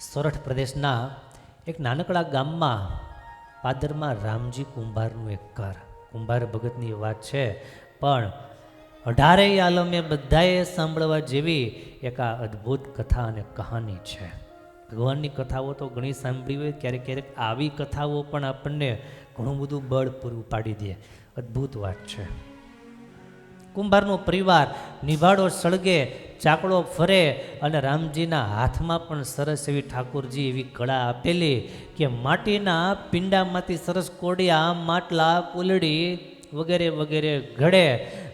સોરઠ પ્રદેશના એક નાનકડા ગામમાં પાદરમાં રામજી કુંભારનું એક ઘર. કુંભાર ભગતની વાત છે, પણ 18 આલમે બધાએ સાંભળવા જેવી એક આ અદ્ભુત કથા અને કહાની છે. ભગવાનની કથાઓ તો ઘણી સાંભળી હોય, ક્યારેક ક્યારેક આવી કથાઓ પણ આપણને ઘણું બધું બળ પૂરું પાડી દે. અદ્ભુત વાત છે. કુંભારનો પરિવાર નિભાડો સળગે, ચાકડો ફરે અને રામજીના હાથમાં પણ સરસ એવી ઠાકોરજી એવી કળા આપેલી કે માટીના પિંડામાંથી સરસ કોડિયા, માટલા, કુલડી વગેરે વગેરે ઘડે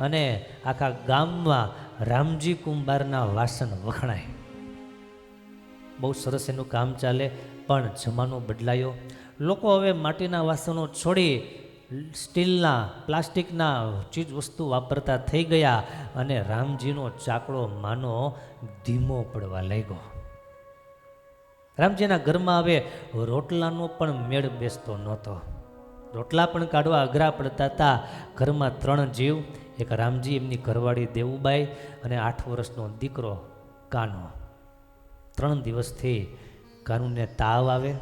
અને આખા ગામમાં રામજી કુંભારના વાસણ વખણાય. બહુ સરસ એનું કામ ચાલે. પણ જમાનો બદલાયો. લોકો હવે માટીના વાસણો છોડી સ્ટીલના, પ્લાસ્ટિકના ચીજ વસ્તુ વાપરતા થઈ ગયા અને રામજીનો ચાકડો માનો ધીમો પડવા લાગ્યો. રામજીના ઘરમાં હવે રોટલાનો પણ મેળ બેસતો નહોતો. રોટલા પણ કાઢવા અઘરા પડતા હતા. ઘરમાં 3 જીવ, એક રામજી, એમની ઘરવાળી દેવુબાઈ અને 8 વર્ષનો દીકરો કાનો. 3 દિવસથી કાનુને તાવ આવે.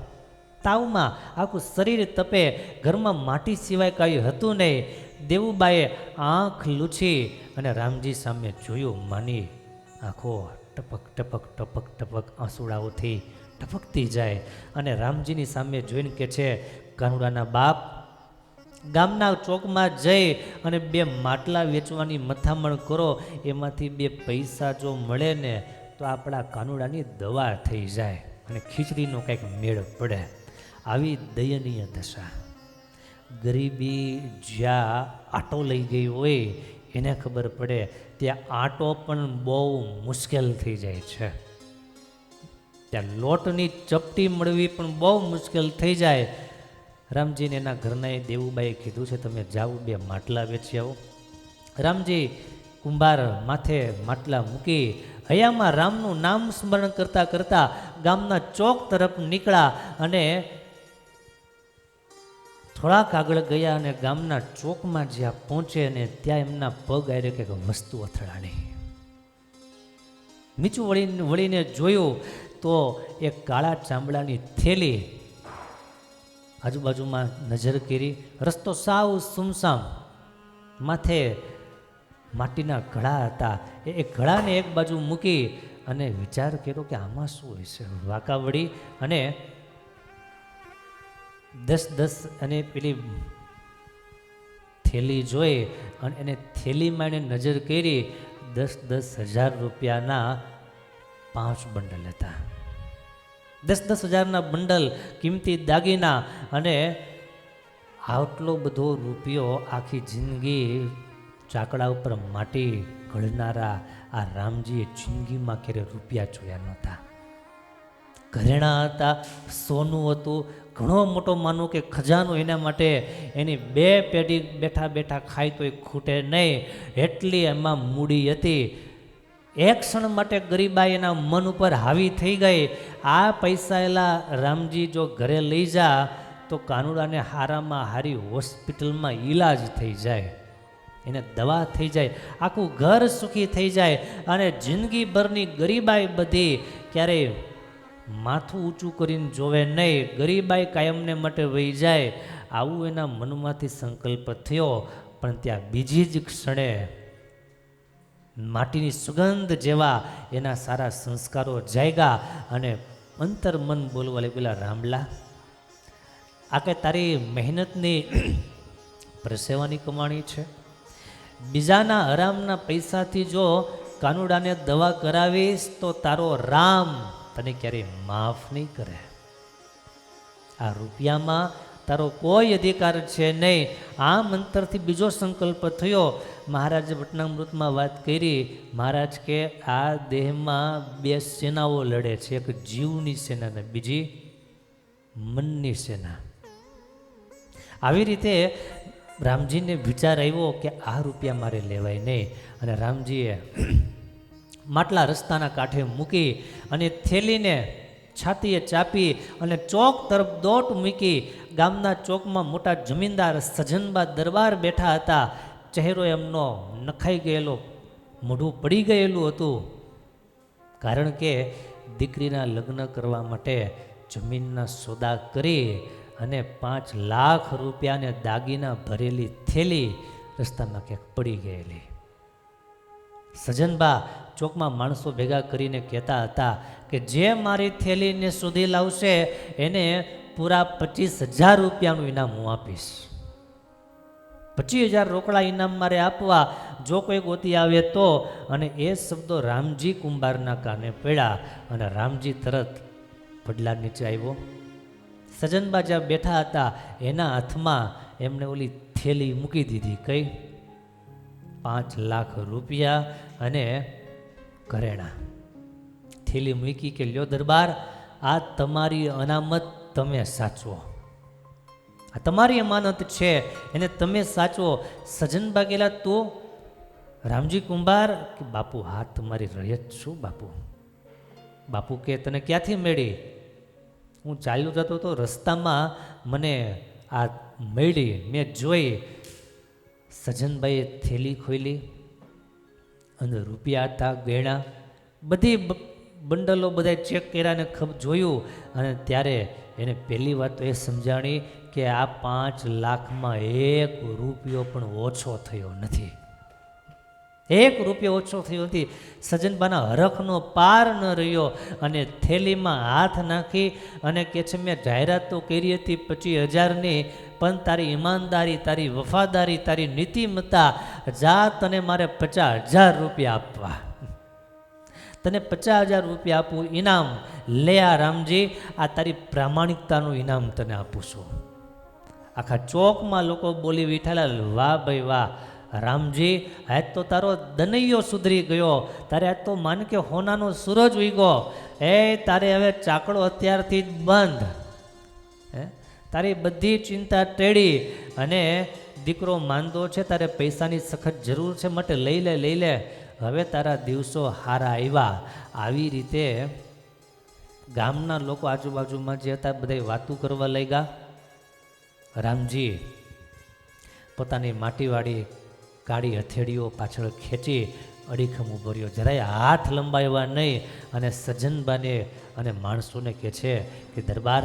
તાવમાં આખું શરીર તપે. ઘરમાં માટી સિવાય કાંઈ હતું નહીં. દેવુબાઈએ આંખ લૂછી અને રામજી સામે જોયું. માની આંખો ટપક ટપક ટપક ટપક આંસુડાઓથી ટપકતી જાય અને રામજીની સામે જોઈને કે છે, કાનુડાના બાપ, ગામના ચોકમાં જઈ અને 2 માટલા વેચવાની મથામણ કરો. એમાંથી 2 પૈસા જો મળે ને તો આપણા કાનુડાની દવા થઈ જાય અને ખીચડીનો કંઈક મેળ પડે. આવી દયનીય દશા. ગરીબી જ્યાં આટો લઈ ગઈ હોય એને ખબર પડે. ત્યાં આટો પણ બહુ મુશ્કેલ થઈ જાય છે. ત્યાં લોટની ચપટી મળવી પણ બહુ મુશ્કેલ થઈ જાય. રામજીને એના ઘરના દેવુબાઈએ કીધું છે, તમે જાઓ 2 માટલા વેચી આવો. રામજી કુંભાર માથે માટલા મૂકી હૈયામાં રામનું નામ સ્મરણ કરતા કરતા ગામના ચોક તરફ નીકળ્યા અને થોડાક આગળ ગયા અને ગામના ચોકમાં જ્યાં પહોંચે ને ત્યાં એમના પગ આરે કંઈક વસ્તુ અથડાણી. નીચું વળીને જોયું તો એક કાળા ચામડાની થેલી. આજુબાજુમાં નજર કરી, રસ્તો સાવ સુમસામ. માથે માટીના ઘડા હતા. એ ઘડાને એક બાજુ મૂકી અને વિચાર કર્યો કે આમાં શું હોય છે. વાંકા વળી અને 10 અને પેલી થેલી જોઈ અને એને થેલીમાં એને નજર કરી. 10,000 રૂપિયાના 5 બંડલ હતા. 10,000ના બંડલ, કિંમતી દાગીના અને આટલો બધો રૂપિયો. આખી જિંદગી ચાકડા ઉપર માટી ઘડનારા આ રામજીએ જિંદગીમાં ક્યારે રૂપિયા જોયા નહોતા. ઘરેણા હતા, સોનું હતું, ઘણો મોટો માનો કે ખજાનો. એના માટે એની 2 પેઢી બેઠા બેઠા ખાય તો એ ખૂટે નહીં એટલી એમાં મૂડી હતી. એક ક્ષણ માટે ગરીબાઈ એના મન ઉપર હાવી થઈ ગઈ. આ પૈસાયેલા રામજી જો ઘરે લઈ જા તો કાનુડાને હારામાં હારી હોસ્પિટલમાં ઈલાજ થઈ જાય, એને દવા થઈ જાય, આખું ઘર સુખી થઈ જાય અને જિંદગીભરની ગરીબાઈ બધી ક્યારેય માથું ઊંચું કરીને જોવે નહીં, ગરીબાઈ કાયમને માટે વહી જાય. આવું એના મનમાંથી સંકલ્પ થયો. પણ ત્યાં બીજી જ ક્ષણે માટીની સુગંધ જેવા એના સારા સંસ્કારો જાગ્યા અને અંતર મન બોલવા લાગ્યા, રામલા, આ કે તારી મહેનતની પરસેવાની કમાણી છે. બીજાના હરામના પૈસાથી જો કાનુડાને દવા કરાવીશ તો તારો રામ તને ક્યારેય માફ નહીં કરે. આ રૂપિયામાં તારો કોઈ અધિકાર છે નહીં. આ મંતરથી બીજો સંકલ્પ થયો. મહારાજે વટનામૃતમાં વાત કરી. મહારાજ કે આ દેહમાં 2 સેનાઓ લડે છે, એક જીવની સેના ને બીજી મનની સેના. આવી રીતે રામજીને વિચાર આવ્યો કે આ રૂપિયા મારે લેવાય નહીં. અને રામજીએ માટલા રસ્તાના કાંઠે મૂકી અને થેલીને છાતીએ ચાપી અને ચોક તરફ દોટ મૂકી. ગામના ચોકમાં મોટા જમીનદાર સજનબા દરબાર બેઠા હતા. ચહેરો એમનો નખાઈ ગયેલો, મોઢું પડી ગયેલું હતું. કારણ કે દીકરીના લગ્ન કરવા માટે જમીનના સોદા કરી અને 5 લાખ રૂપિયાને દાગીના ભરેલી થેલી રસ્તામાં ક્યાંક પડી ગયેલી. સજનબા ચોકમાં માણસો ભેગા કરીને કહેતા હતા કે જે મારી થેલીને શોધી લાવશે એને પૂરા 25,000 રૂપિયાનું ઇનામ હું આપીશ. 25,000 રોકડા ઇનામ મારે આપવા જો કોઈ ગોતી આવે તો. અને એ શબ્દો રામજી કુંભારના કાને પડ્યા અને રામજી તરત પડલા નીચે આવ્યો. સજનબા જ્યાં બેઠા હતા એના હાથમાં એમને ઓલી થેલી મૂકી દીધી. કઈ? 5 લાખ રૂપિયા અને ઘરેણા. થેલી મૂકી કે લ્યો દરબાર, આ તમારી અનામત તમે સાચવો, આ તમારી અમાનત છે એને તમે સાચવો. સજનબા ગયેલા તો રામજી કુંભાર કે બાપુ હાથ તમારી રહે જ છું બાપુ. બાપુ કે તને ક્યાંથી મળી? હું ચાલ્યો જતો તો રસ્તામાં મને આ મળી, મેં જોઈ. સજનભાઈએ થેલી ખોલી, અંદર રૂપિયા હતા, ગહેણા, બધી બંડલો બધા ચેક કર્યા ને જોયું. અને ત્યારે એને પહેલી વાત તો એ સમજાણી કે આ 5 લાખમાં 1 રૂપિયો પણ ઓછો થયો નથી. 1 રૂપિયો ઓછો થયો નથી. સજનબાના હરખનો પાર ન રહ્યો અને થેલીમાં હાથ નાખી અને કે છે મેં જાહેરાત તો કરી હતી 25,000ની, પણ તારી ઈમાનદારી, તારી વફાદારી, તારી નીતિમત્તા, જા તને મારે 50,000 રૂપિયા આપવા, તને 50,000 રૂપિયા આપું ઇનામ. લે આ રામજી, આ તારી પ્રામાણિકતાનું ઇનામ તને આપું છું. આખા ચોકમાં લોકો બોલી ઉઠ્યા, વાહ ભાઈ વાહ રામજી, આજ તો તારો દનૈયો સુધરી ગયો, તારે આજ તો માન કે હોનાનો સૂરજ ઉગ્યો. તારે હવે ચાકડો અત્યારથી જ બંધ, તારી બધી ચિંતા ટેળી, અને દીકરો માંદો છે, તારે પૈસાની સખત જરૂર છે, માટે લઈ લે, હવે તારા દિવસો હારા આવ્યા. આવી રીતે ગામના લોકો આજુબાજુમાં જે હતા બધા વાતું કરવા લાગ્યા. રામજી પોતાની માટીવાળી કાળી હથેળીઓ પાછળ ખેંચી અડીખમ ઉભો રહ્યો, જરાય હાથ લંબાવ્યા નહીં. અને સજનબાને અને માણસોને કહે છે કે દરબાર,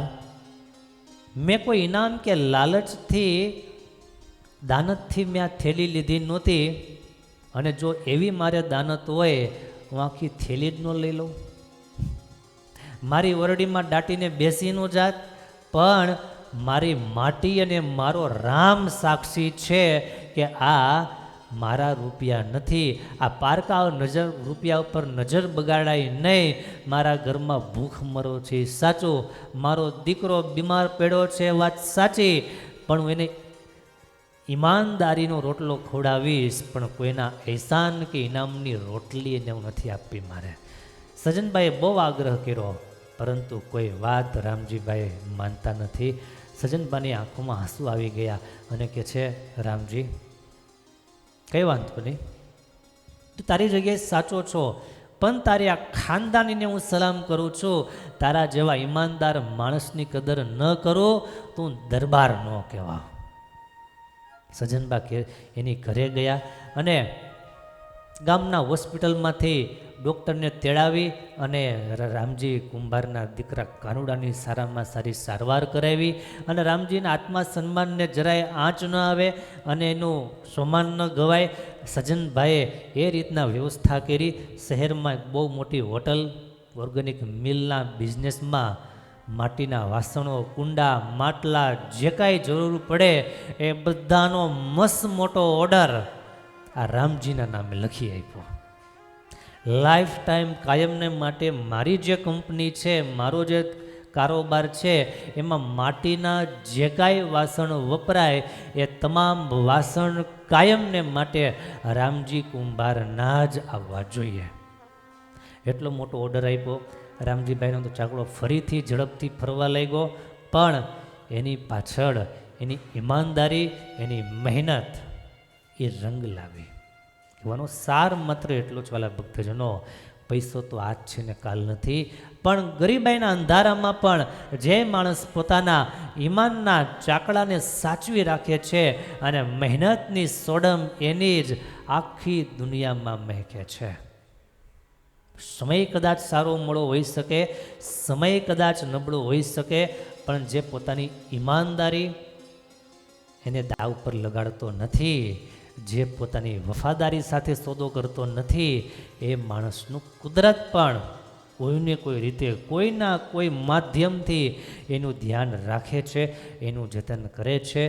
મેં કોઈ ઇનામ કે લાલચથી, દાનતથી મેં આ થેલી લીધી નહોતી, અને જો એવી મારે દાનત હોય હું આખી થેલી જ ન લઈ લઉં, મારી ઓરડીમાં દાટીને બેસી ન જાત. પણ મારી માટી અને મારો રામ સાક્ષી છે કે આ મારા રૂપિયા નથી. આ પારકા નજર રૂપિયા ઉપર નજર બગાડાય નહીં. મારા ઘરમાં ભૂખ મરો છે સાચું, મારો દીકરો બીમાર પડ્યો છે વાત સાચી, પણ હું એને ઈમાનદારીનો રોટલો ખવડાવીશ, પણ કોઈના એહસાન કે ઇનામની રોટલી એને હું નથી આપવી મારે. સજનભાઈએ બહુ આગ્રહ કર્યો, પરંતુ કોઈ વાત રામજીભાઈ માનતા નથી. સજનબાની આંખોમાં આંસુ આવી ગયા અને કહે છે રામજી, કઈ વાંધો નહીં, તું તારી જગ્યાએ સાચો છો, પણ તારી આ ખાનદાનીને હું સલામ કરું છું. તારા જેવા ઈમાનદાર માણસની કદર ન કરો તું દરબાર ન કહેવા. સજનબા એની ઘરે ગયા અને ગામના હોસ્પિટલમાંથી ડૉક્ટરને તેડાવી અને રામજી કુંભારના દીકરા કાનુડાની સારામાં સારી સારવાર કરાવી. અને રામજીના આત્મા સન્માનને જરાય આંચ ન આવે અને એનું સોમાન ન ગવાય, સજનભાઈએ એ રીતના વ્યવસ્થા કરી. શહેરમાં એક બહુ મોટી હોટલ, ઓર્ગેનિક મિલના બિઝનેસમાં માટીના વાસણો, કુંડા, માટલા, જે કાંઈ જરૂર પડે એ બધાનો મસ્ત મોટો ઓર્ડર આ રામજીના નામે લખી આપ્યો. લાઈફ ટાઈમ કાયમને માટે મારી જે કંપની છે, મારો જે કારોબાર છે, એમાં માટીના જે કાંઈ વાસણ વપરાય એ તમામ વાસણ કાયમને માટે રામજી કુંભારના જ આવવા જોઈએ. એટલો મોટો ઓર્ડર આપ્યો. રામજીભાઈનો તો ચાકડો ફરીથી ઝડપથી ફરવા લાગ્યો, પણ એની પાછળ એની ઈમાનદારી, એની મહેનત એ રંગ લાવી. એવાનો સાર માત્ર એટલો જ વાલા ભક્તજનો, પૈસો તો આજ છે ને કાલ નથી, પણ ગરીબાઈના અંધારામાં પણ જે માણસ પોતાના ઈમાનના ચાકડાને સાચવી રાખે છે અને મહેનતની સોડમ એની જ આખી દુનિયામાં મહેકે છે. સમય કદાચ સારો મોડો હોઈ શકે, સમય કદાચ નબળો હોઈ શકે, પણ જે પોતાની ઈમાનદારી એને દાવ પર લગાડતો નથી, જે પોતાની વફાદારી સાથે સોદો કરતો નથી, એ માણસનું કુદરત પણ કોઈને કોઈ રીતે કોઈના કોઈ માધ્યમથી એનું ધ્યાન રાખે છે, એનું જતન કરે છે.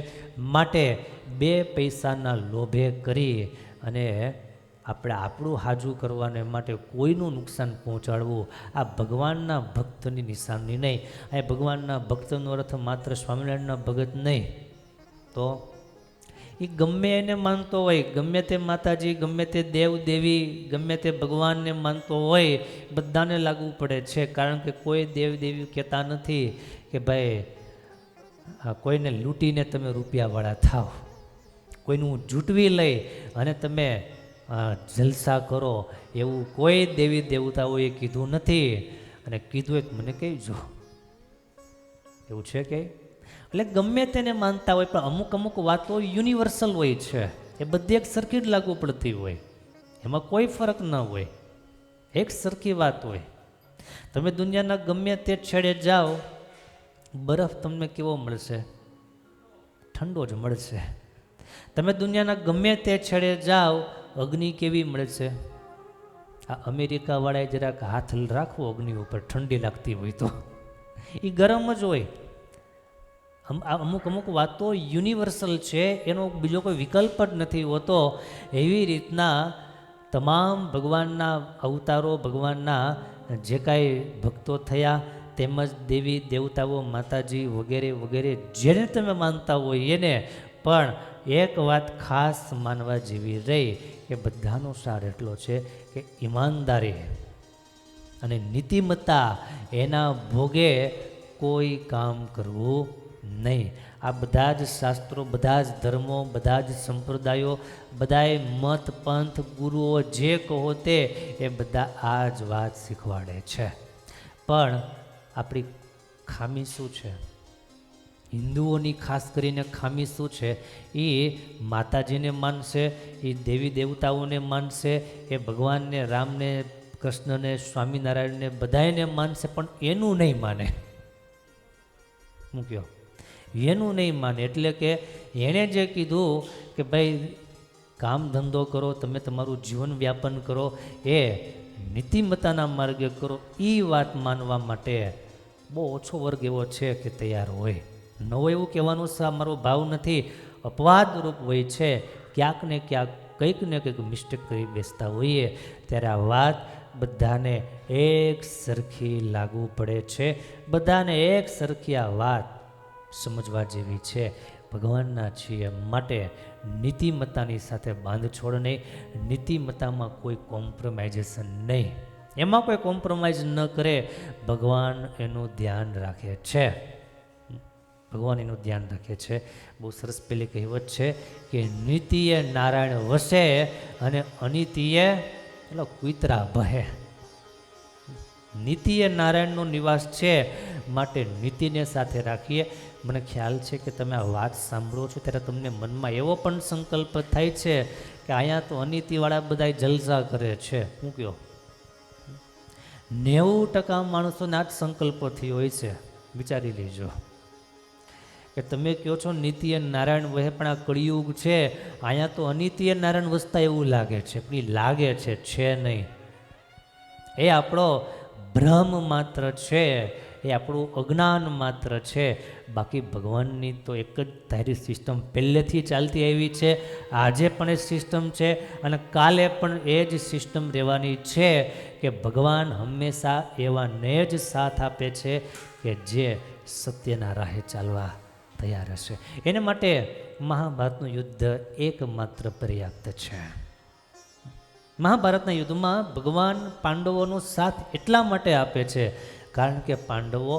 માટે બે પૈસાના લોભે કરી અને આપણે આપણું હાજુ કરવાને માટે કોઈનું નુકસાન પહોંચાડવું આ ભગવાનના ભક્તની નિશાની નહીં. આ ભગવાનના ભક્તનો અર્થ માત્ર સ્વામિનારાયણના ભગત નહીં, તો એ ગમે એને માનતો હોય, ગમે તે માતાજી, ગમે તે દેવ દેવી, ગમે તે ભગવાનને માનતો હોય, બધાને લાગવું પડે છે. કારણ કે કોઈ દેવ દેવી કહેતા નથી કે ભાઈ કોઈને લૂંટીને તમે રૂપિયાવાળા થાવ, કોઈનું જૂટવી લઈ અને તમે જલસા કરો, એવું કોઈ દેવી દેવતાઓએ કીધું નથી. અને કીધું એક મને કહેજો, એવું છે કે એટલે ગમે તેને માનતા હોય, પણ અમુક અમુક વાતો યુનિવર્સલ હોય છે, એ બધી એક સરખી જ લાગુ પડતી હોય, એમાં કોઈ ફરક ન હોય, એક સરખી વાત હોય. તમે દુનિયાના ગમે તે છેડે જાઓ, બરફ તમને કેવો મળશે? ઠંડો જ મળશે. તમે દુનિયાના ગમે તે છેડે જાઓ, અગ્નિ કેવી મળશે? આ અમેરિકાવાળાએ જરાક હાથ રાખવો અગ્નિ ઉપર, ઠંડી લાગતી હોય તો એ ગરમ જ હોય. અમુક અમુક વાતો યુનિવર્સલ છે, એનો બીજો કોઈ વિકલ્પ જ નથી હોતો. એવી રીતના તમામ ભગવાનના અવતારો, ભગવાનના જે કાંઈ ભક્તો થયા, તેમજ દેવી દેવતાઓ, માતાજી વગેરે વગેરે જેને તમે માનતા હોય એને, પણ એક વાત ખાસ માનવા જેવી રહી કે બધાનો સાર એટલો છે કે ઈમાનદારી અને નીતિમત્તા એના ભોગે કોઈ કામ કરવું નહીં. આ બધા જ શાસ્ત્રો, બધા જ ધર્મો, બધા જ સંપ્રદાયો, બધાએ મત પંથ ગુરુઓ જે કહો તે એ બધા આ જ વાત શીખવાડે છે. પણ આપણી ખામી શું છે? હિન્દુઓની ખાસ કરીને ખામી શું છે? એ માતાજીને માનશે, એ દેવી દેવતાઓને માનશે, એ ભગવાનને, રામને, કૃષ્ણને, સ્વામિનારાયણને બધાને માનશે, પણ એનું નહીં માને. મૂક્યો એનું નહીં માને. એટલે કે એણે જે કીધું કે ભાઈ કામ ધંધો કરો, તમે તમારું જીવન વ્યાપન કરો, એ નીતિમત્તાના માર્ગે કરો, એ વાત માનવા માટે બહુ ઓછો વર્ગ એવો છે કે તૈયાર હોય. નવો એવું કહેવાનું મારો ભાવ નથી, અપવાદરૂપ હોય છે. ક્યાંક ને ક્યાંક કંઈક ને કંઈક મિસ્ટેક કરી બેસતા હોઈએ, ત્યારે આ વાત બધાને એક સરખી લાગુ પડે છે. બધાને એક સરખી આ વાત સમજવા જેવી છે. ભગવાનના છીએ માટે નીતિમત્તાની સાથે બાંધછોડ નહીં, નીતિમત્તામાં કોઈ કોમ્પ્રોમાઇઝેશન નહીં, એમાં કોઈ કોમ્પ્રોમાઇઝ ન કરે. ભગવાન એનું ધ્યાન રાખે છે, ભગવાન એનું ધ્યાન રાખે છે. બહુ સરસ પેલી કહેવત છે કે નીતિએ નારાયણ વસે અને અનીતિએ એટલે કુતરા ભહે. નીતિએ નારાયણનો નિવાસ છે, માટે નીતિને સાથે રાખીએ. મને ખ્યાલ છે કે તમે આ વાત સાંભળો છો ત્યારે તમને મનમાં એવો પણ સંકલ્પ થાય છે કે અહીંયા તો અનીતિવાળા બધા જલસા કરે છે. હું કહો 90% માણસોના જ સંકલ્પોથી હોય છે. વિચારી લેજો કે તમે કહો છો નીતિએ નારાયણ વહે, પણ આ કળિયુગ છે, અહીંયા તો અનીતિએ નારાયણ વસતા એવું લાગે છે, પણ એ લાગે છે નહીં. એ આપણો ભ્રમ માત્ર છે, એ આપણું અજ્ઞાન માત્ર છે. બાકી ભગવાનની તો એક જ ધારી સિસ્ટમ પહેલેથી ચાલતી આવી છે, આજે પણ એ સિસ્ટમ છે અને કાલે પણ એ જ સિસ્ટમ રહેવાની છે કે ભગવાન હંમેશા એવાને જ સાથ આપે છે કે જે સત્યના રાહે ચાલવા તૈયાર હશે. એના માટે મહાભારતનું યુદ્ધ એકમાત્ર પર્યાપ્ત છે. મહાભારતના યુદ્ધમાં ભગવાન પાંડવોનો સાથ એટલા માટે આપે છે કારણ કે પાંડવો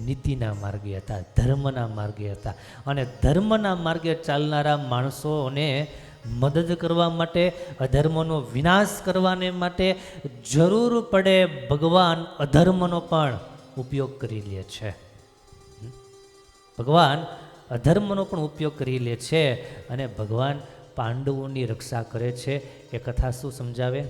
નીતિના માર્ગે હતા, ધર્મના માર્ગે હતા, અને ધર્મના માર્ગે ચાલનારા માણસોને મદદ કરવા માટે, અધર્મનો વિનાશ કરવાને માટે જરૂર પડે ભગવાન અધર્મનો પણ ઉપયોગ કરી લે છે. ભગવાન અધર્મનો પણ ઉપયોગ કરી લે છે અને ભગવાન પાંડવોની રક્ષા કરે છે. એ કથા શું સમજાવે?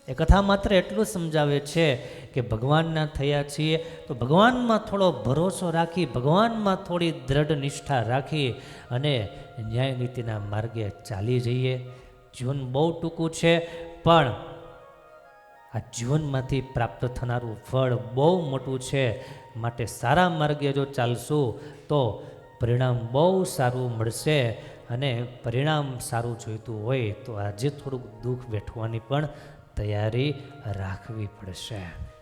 એ કથા માત્ર એટલું સમજાવે છે કે ભગવાનના થયા છીએ તો ભગવાનમાં થોડો ભરોસો રાખી, ભગવાનમાં થોડી દ્રઢ નિષ્ઠા રાખી અને ન્યાય નીતિના માર્ગે ચાલી જઈએ. જીવન બહુ ટૂંકું છે, પણ આ જીવનમાંથી પ્રાપ્ત થનારું ફળ બહુ મોટું છે. માટે સારા માર્ગે જો ચાલશું તો પરિણામ બહુ સારું મળશે. અને પરિણામ સારું જોઈતું હોય તો આજે થોડુંક દુઃખ વેઠવાની પણ તૈયારી રાખવી પડશે.